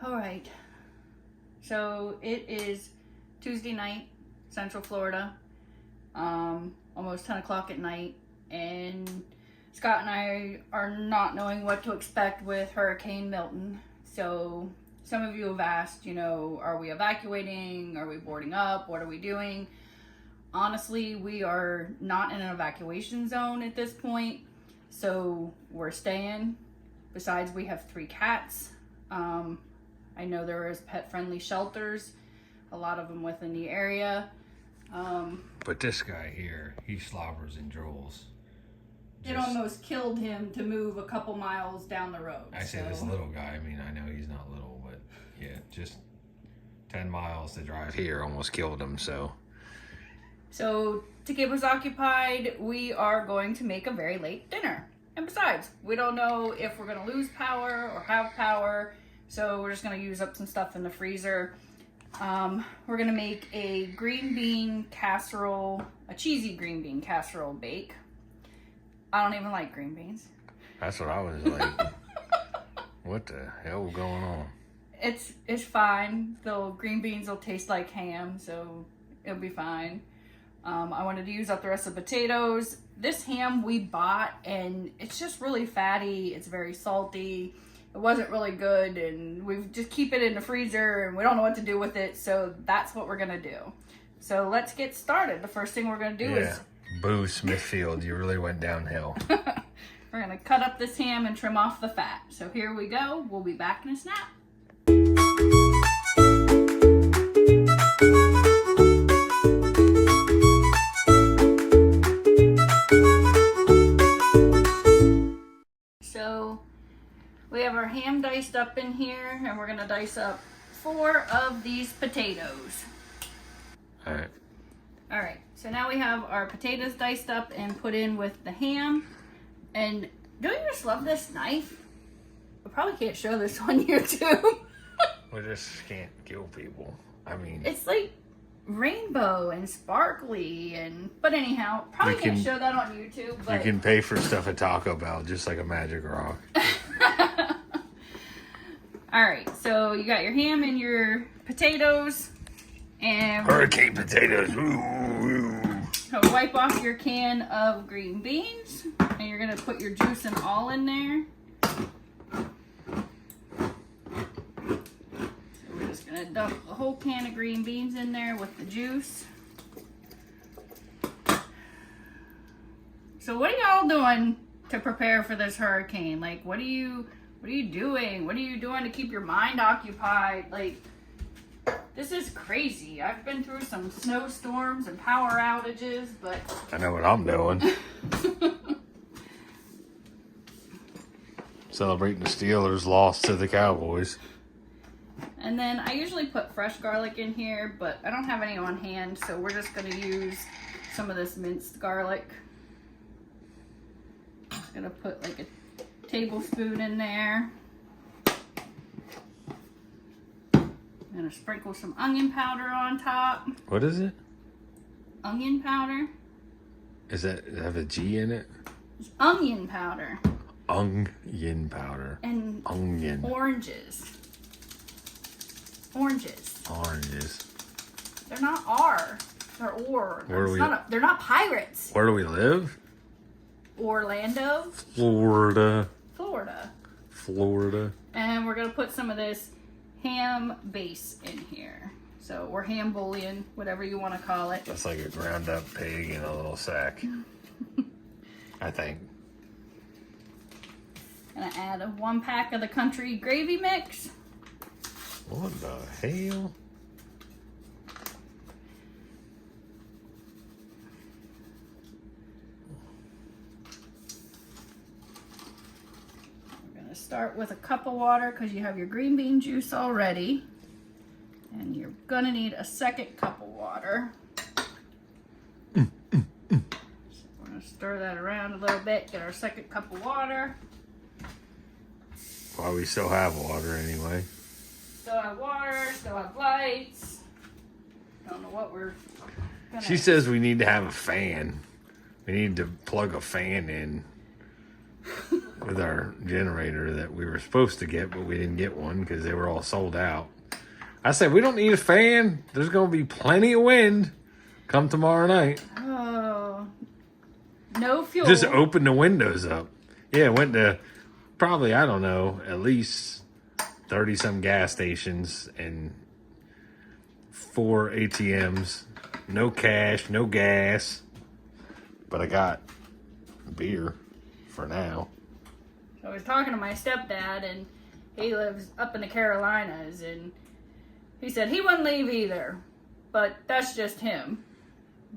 All right. So it is Tuesday night, Central Florida, almost 10 o'clock at night, and Scott and I are not knowing what to expect with Hurricane Milton. So some of you have asked, are we evacuating? Are we boarding up? What are we doing? Honestly, we are not in an evacuation zone at this point, so we're staying. Besides, we have 3 cats. I know there is pet-friendly shelters, a lot of them within the area. But this guy here, he slobbers and drools. It almost killed him to move a couple miles down the road. I say this little guy, I mean, I know he's not little, but yeah, just 10 miles to drive here almost killed him, so. So to keep us occupied, we are going to make a very late dinner. And besides, we don't know if we're going to lose power or have power, so we're just going to use up some stuff in the freezer. We're going to make a green bean casserole, a cheesy green bean casserole bake. I don't even like green beans. That's what I was like. What the hell is going on? It's fine. The green beans will taste like ham, so it'll be fine. I wanted to use up the rest of the potatoes. This ham we bought, and it's just really fatty. It's very salty. It wasn't really good, and we just keep it in the freezer, and we don't know what to do with it, so that's what we're going to do. So let's get started. The first thing we're going to do is... Boo, Smithfield, you really went downhill. We're going to cut up this ham and trim off the fat. So here we go. We'll be back in a snap. So we have our ham diced up in here, and we're going to dice up 4 of these potatoes. All right, so now we have our potatoes diced up and put in with the ham. And don't you just love this knife? We probably can't show this on YouTube. We just can't kill people. I mean... It's like rainbow and sparkly, but anyhow, probably can't show that on YouTube. But... You can pay for stuff at Taco Bell, just like a magic rock. All right, so you got your ham and your potatoes. And hurricane potatoes. Ooh. So wipe off your can of green beans, and you're gonna put your juice and all in there. So we're just gonna dump the whole can of green beans in there with the juice. So what are y'all doing to prepare for this hurricane? Like, what are you doing? What are you doing to keep your mind occupied? Like, this is crazy. I've been through some snowstorms and power outages, but... I know what I'm doing. Celebrating the Steelers' loss to the Cowboys. And then I usually put fresh garlic in here, but I don't have any on hand, so we're just going to use some of this minced garlic. I'm just going to put like a tablespoon in there. I'm gonna sprinkle some onion powder on top. What is it? Onion powder. Does it have a G in it? It's onion powder. Onion powder. And onion. Oranges. Oranges. Oranges. They're not R. They're or. They're not pirates. Where do we live? Orlando. Florida. Florida. And we're gonna put some of this ham base in here. So, or ham bouillon, whatever you want to call it. That's like a ground up pig in a little sack. I think. Gonna add 1 pack of the country gravy mix. What the hell? Start with a cup of water because you have your green bean juice already. And you're gonna need a 2nd cup of water. So we're gonna stir that around a little bit, get our 2nd cup of water. Well, we still have water anyway. Still have water, still have lights. Don't know what we're gonna... She says we need to have a fan. We need to plug a fan in. with our generator that we were supposed to get, but we didn't get one because they were all sold out. I said, we don't need a fan. There's going to be plenty of wind come tomorrow night. Oh, no fuel. Just open the windows up. Yeah, went to probably, I don't know, at least 30-some gas stations and 4 ATMs. No cash, no gas. But I got beer for now. So I was talking to my stepdad, and he lives up in the Carolinas, and he said he wouldn't leave either. But that's just him.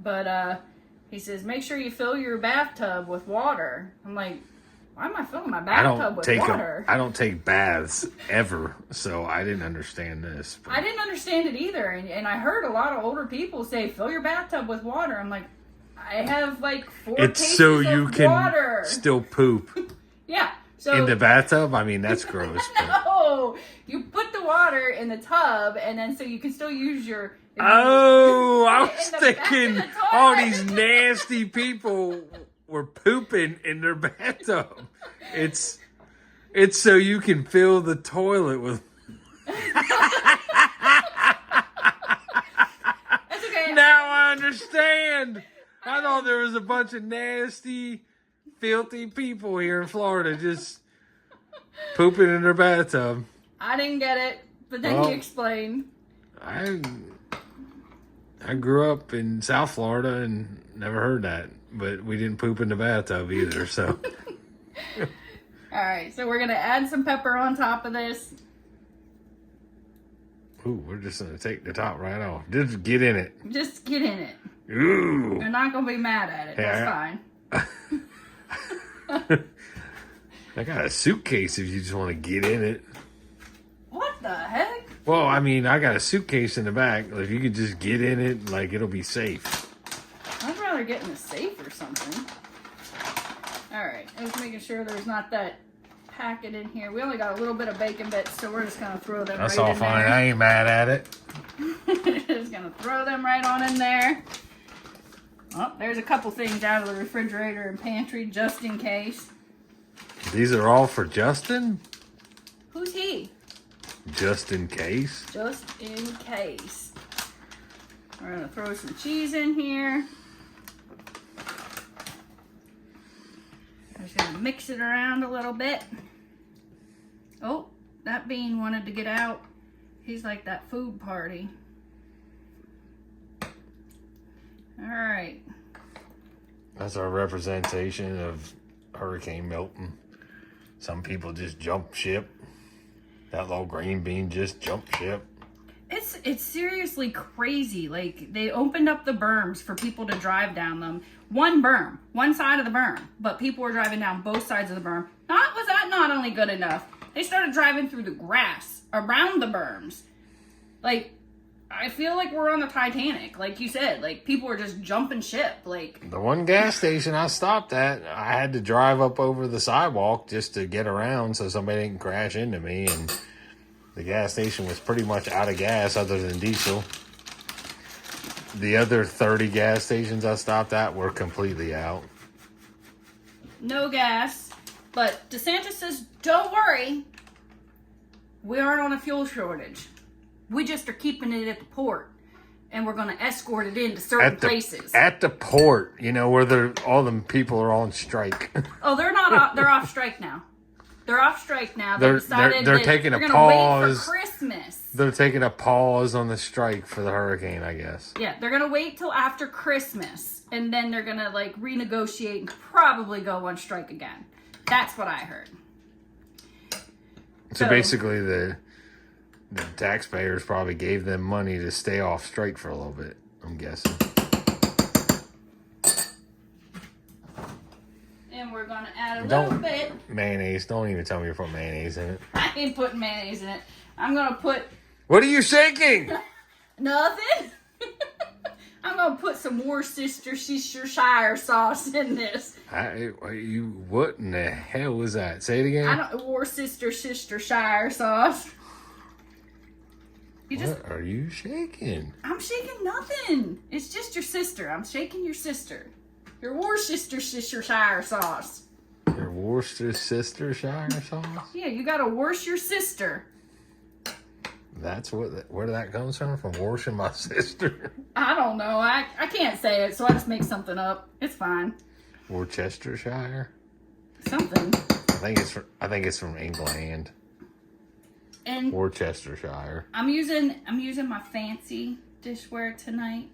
But he says, make sure you fill your bathtub with water. I'm like, why am I filling my bathtub with water? I don't take baths ever, so I didn't understand this. But I didn't understand it either, and I heard a lot of older people say, fill your bathtub with water. I'm like, I have like 4 cases so you of can water. Still poop. Yeah. So in the bathtub? I mean, that's gross. No, you put the water in the tub, and then so you can still use your. Oh, I was thinking all these nasty people were pooping in their bathtub. It's so you can fill the toilet with. That's okay. Now I understand. I thought there was a bunch of nasty, filthy people here in Florida just pooping in their bathtub. I didn't get it, but then you explained. I grew up in South Florida and never heard that, but we didn't poop in the bathtub either, so. All right, so we're going to add some pepper on top of this. Ooh, we're just going to take the top right off. Just get in it. Just get in it. Ooh. You're not going to be mad at it. That's fine. I got a suitcase if you just want to get in it. What the heck? Well, I mean, I got a suitcase in the back. If you could just get in it, like, it'll be safe. I'd rather get in the safe or something. All right, I was making sure there's not that packet in here. We only got a little bit of bacon bits, so we're just going to throw them That's right all in fine. there. I ain't mad at it. Just going to throw them right on in there. Oh, there's a couple things out of the refrigerator and pantry just in case. These are all for Justin? Who's he? Just in case? Just in case. We're going to throw some cheese in here. I'm just going to mix it around a little bit. Oh, that bean wanted to get out. He's like that food party. All right. That's our representation of Hurricane Milton. Some people just jump ship. That little green bean just jumped ship. It's seriously crazy. Like, they opened up the berms for people to drive down them. One berm, one side of the berm, but people were driving down both sides of the berm. Was that not only good enough? They started driving through the grass around the berms. Like, I feel like we're on the Titanic, like you said. Like, people were just jumping ship. Like, the one gas station I stopped at, I had to drive up over the sidewalk just to get around so somebody didn't crash into me. And the gas station was pretty much out of gas other than diesel. The other 30 gas stations I stopped at were completely out. no gas. But DeSantis says, don't worry. We aren't on a fuel shortage. We just are keeping it at the port, and we're going to escort it into certain places. At the port, you know, where all them people are on strike. Oh, they're not. They're off strike now. They're off strike now. They're taking a pause. Wait for Christmas. They're taking a pause on the strike for the hurricane, I guess. Yeah, they're going to wait till after Christmas, and then they're going to, like, renegotiate and probably go on strike again. That's what I heard. So basically, the taxpayers probably gave them money to stay off strike for a little bit, I'm guessing. And we're going to add a little bit. Mayonnaise. Don't even tell me you're putting mayonnaise in it. I ain't putting mayonnaise in it. I'm going to put... What are you shaking? Nothing. I'm going to put some Worcestershire sauce in this. What in the hell was that? Say it again. Worcestershire sauce. What are you shaking? I'm shaking nothing. It's just your sister. I'm shaking your sister. Your Worcestershire sauce. Your Worcestershire sauce? Yeah, you gotta worse your sister. That's where that comes from washing my sister. I don't know. I can't say it, so I just make something up. It's fine. Worcestershire? Something. I think it's from England. And Worcestershire. I'm using my fancy dishware tonight.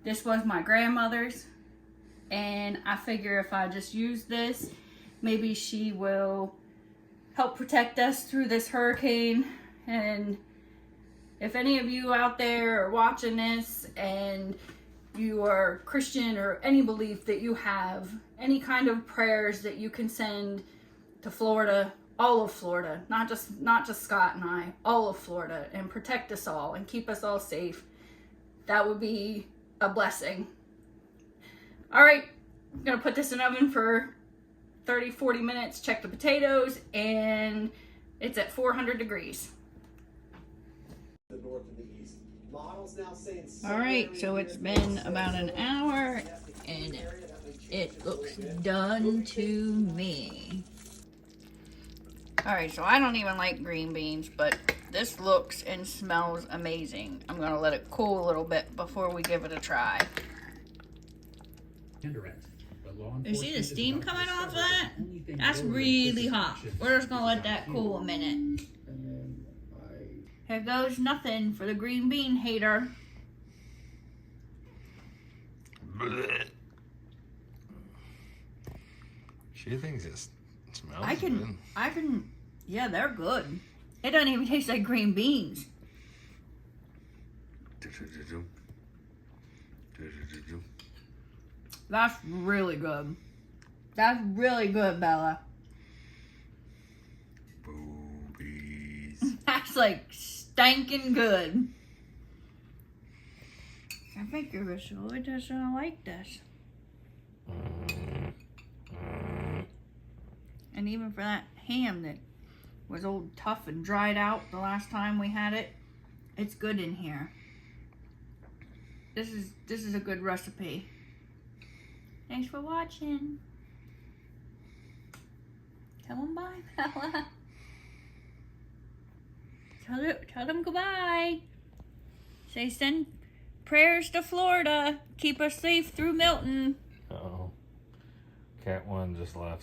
This was my grandmother's, and I figure if I just use this, maybe she will help protect us through this hurricane. And if any of you out there are watching this and you are Christian or any belief that you have, any kind of prayers that you can send to Florida, all of Florida, not just Scott and I, all of Florida, and protect us all and keep us all safe, that would be a blessing. All right, I'm gonna put this in the oven for 30-40 minutes, check the potatoes, and it's at 400 degrees. The north and the east. Models now saying All right, so it's been about an hour, and it looks done to me. All right, so I don't even like green beans, but this looks and smells amazing. I'm gonna let it cool a little bit before we give it a try. You see the steam coming off of that? That's really hot. We're just gonna let that cool a minute. Here goes nothing for the green bean hater. Blech. She thinks it smells good. I can, yeah, they're good. It doesn't even taste like green beans. That's really good. That's really good, Bella. Boobies. That's like stinking good. I think your Vasily doesn't like this. And even for that ham that was old tough and dried out the last time we had it, it's good in here. This is a good recipe. Thanks for watching. Tell them bye, Bella. Tell them goodbye. Say send prayers to Florida. Keep us safe through Milton. Uh-oh. Cat 1 just left.